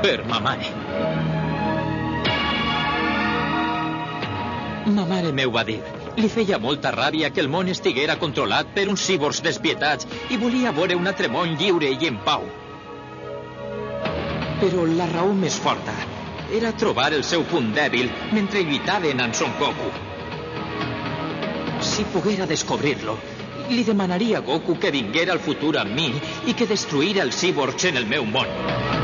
per ma mare. Ma mare meu va dir... Li feia molta ràbia que el món estiguera controlat per uns cíborgs despietats i volia veure un altre món lliure i en pau. Però la raó més forta era trobar el seu punt dèbil mentre lluitaven amb Son Goku. Si poguera descobrir-lo, li demanaria a Goku que vinguera al futur amb mi i que destruïra els cíborgs en el meu món.